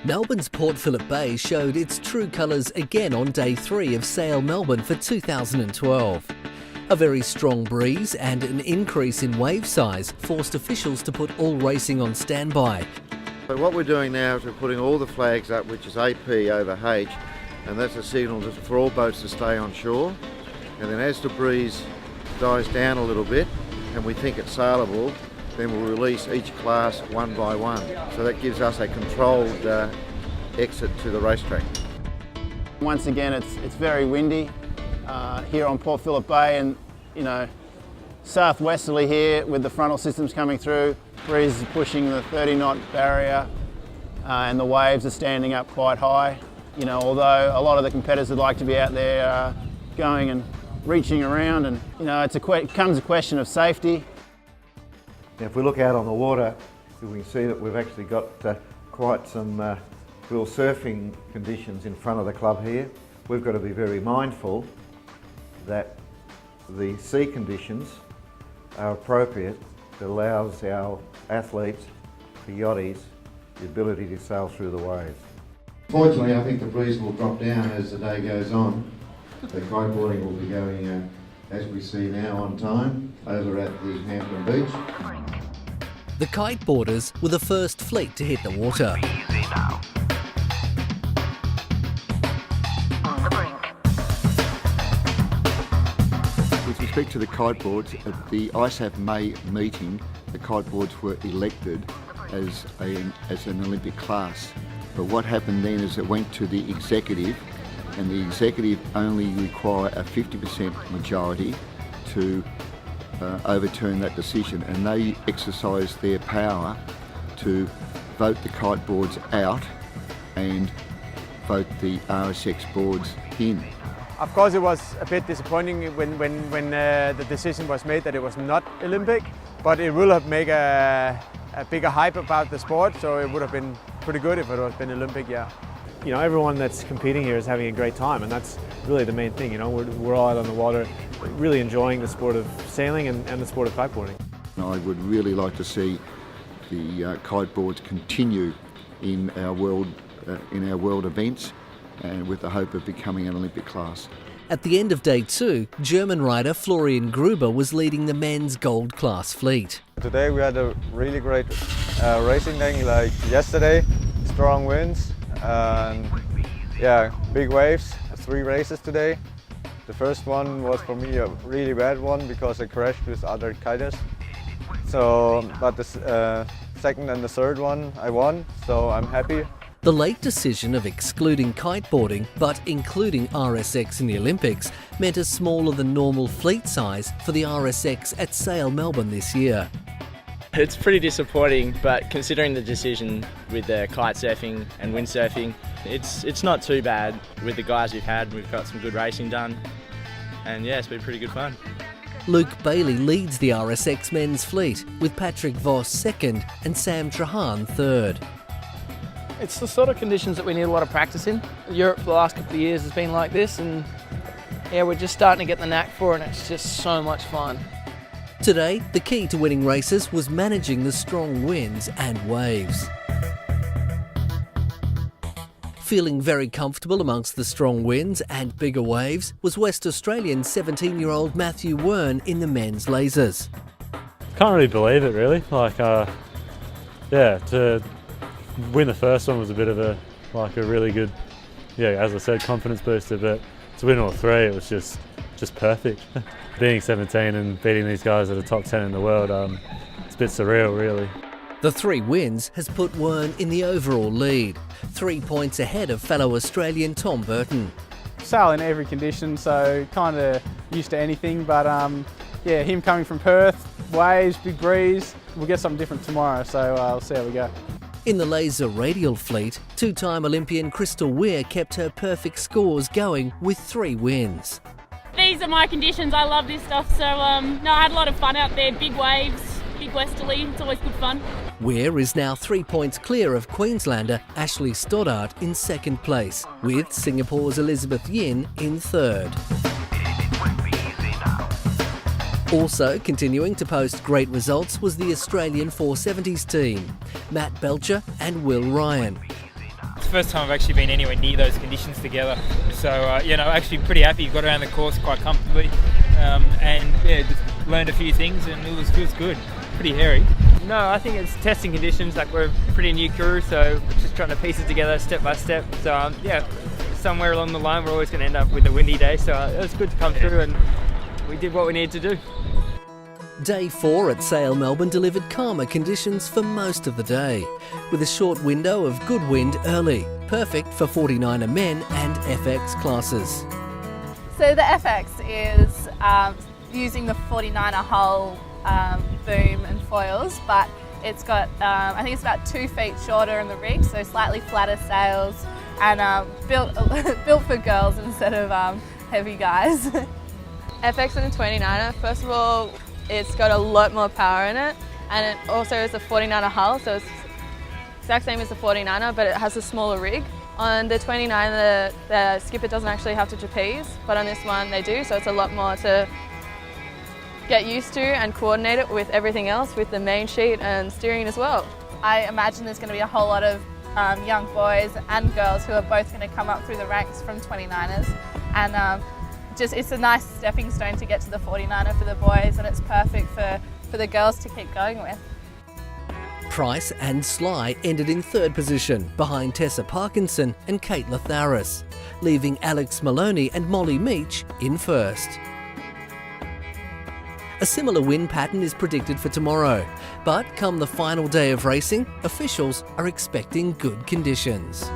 Melbourne's Port Phillip Bay showed its true colours again on day 3 of Sail Melbourne for 2012. A very strong breeze and an increase in wave size forced officials to put all racing on standby. So what we're doing now is we're putting all the flags up, which is AP over H, and that's a signal for all boats to stay on shore. And then as the breeze dies down a little bit and we think it's sailable, then we'll release each class one by one. So that gives us a controlled exit to the racetrack. Once again, it's very windy here on Port Phillip Bay, and southwesterly here with the frontal systems coming through. Breeze is pushing the 30-knot barrier, and the waves are standing up quite high. Although a lot of the competitors would like to be out there going and reaching around, and it comes a question of safety. Now, if we look out on the water, we can see that we've actually got quite some real surfing conditions in front of the club here. We've got to be very mindful that the sea conditions are appropriate that allows our athletes, the yachties, the ability to sail through the waves. Fortunately, I think the breeze will drop down as the day goes on. The kiteboarding will be going, as we see now, on time over at the Hampton Beach. The kiteboarders were the first fleet to hit the water. With respect to the kiteboards, at the ISAF May meeting, the kiteboards were elected as an Olympic class. But what happened then is it went to the executive, and the executive only require a 50% majority to overturn that decision, and they exercised their power to vote the kiteboards out and vote the RSX boards in. Of course, it was a bit disappointing when the decision was made that it was not Olympic, but it will have made a bigger hype about the sport, so it would have been pretty good if it had been Olympic, yeah. Everyone that's competing here is having a great time, and that's really the main thing. We're all out on the water, really enjoying the sport of sailing and the sport of kiteboarding. I would really like to see the kiteboards continue in our world events, and with the hope of becoming an Olympic class. At the end of day 2, German rider Florian Gruber was leading the men's gold class fleet. Today we had a really great racing day, like yesterday. Strong winds and big waves. 3 races today. The first one was for me a really bad one because I crashed with other kiters. But the second and the third one I won, so I'm happy. The late decision of excluding kiteboarding but including RSX in the Olympics meant a smaller than normal fleet size for the RSX at Sail Melbourne this year. It's pretty disappointing, but considering the decision with the kite surfing and windsurfing, it's not too bad. With the guys we've had, we've got some good racing done, and yeah, it's been pretty good fun. Luke Bailey leads the RSX men's fleet, with Patrick Voss second and Sam Trahan third. It's the sort of conditions that we need a lot of practice in. Europe for the last couple of years has been like this, and yeah, we're just starting to get the knack for it, and it's just so much fun. Today, the key to winning races was managing the strong winds and waves. Feeling very comfortable amongst the strong winds and bigger waves was West Australian 17-year-old Matthew Wern in the men's lasers. Can't really believe it, really. To win the first one was a bit of a really good, as I said, confidence booster, but to win all 3, it was just perfect. Being 17 and beating these guys at the top 10 in the world, it's a bit surreal, really. The 3 wins has put Wern in the overall lead, 3 points ahead of fellow Australian Tom Burton. Sail in every condition, so kind of used to anything, but him coming from Perth, waves, big breeze, we'll get something different tomorrow, so we'll see how we go. In the laser radial fleet, 2-time Olympian Crystal Weir kept her perfect scores going with 3 wins. These are my conditions, I love this stuff, so I had a lot of fun out there, big waves, big westerly, it's always good fun. Weir is now 3 points clear of Queenslander Ashley Stoddart in second place, with Singapore's Elizabeth Yin in third. Also continuing to post great results was the Australian 470s team, Matt Belcher and Will Ryan. the first time I've actually been anywhere near those conditions together. So, actually pretty happy. Got around the course quite comfortably, and just learned a few things, and it was good. Pretty hairy. No, I think it's testing conditions. Like, we're a pretty new crew, so we're just trying to piece it together step by step. So, somewhere along the line we're always going to end up with a windy day. So it was good to come through, and we did what we needed to do. Day 4 at Sail Melbourne delivered calmer conditions for most of the day, with a short window of good wind early, perfect for 49er men and FX classes. So the FX is using the 49er hull boom and foils, but it's got, I think it's about 2 feet shorter in the rig, so slightly flatter sails, and built for girls instead of heavy guys. FX and a 29er, first of all, it's got a lot more power in it, and it also is a 49er hull, so it's the exact same as the 49er, but it has a smaller rig. On the 29er, the skipper doesn't actually have to trapeze, but on this one they do, so it's a lot more to get used to and coordinate it with everything else, with the main sheet and steering as well. I imagine there's going to be a whole lot of young boys and girls who are both going to come up through the ranks from 29ers, and it's a nice stepping stone to get to the 49er for the boys, and it's perfect for the girls to keep going with. Price and Sly ended in 3rd position, behind Tessa Parkinson and Kate Latharis, leaving Alex Maloney and Molly Meach in 1st. A similar wind pattern is predicted for tomorrow, but come the final day of racing, officials are expecting good conditions.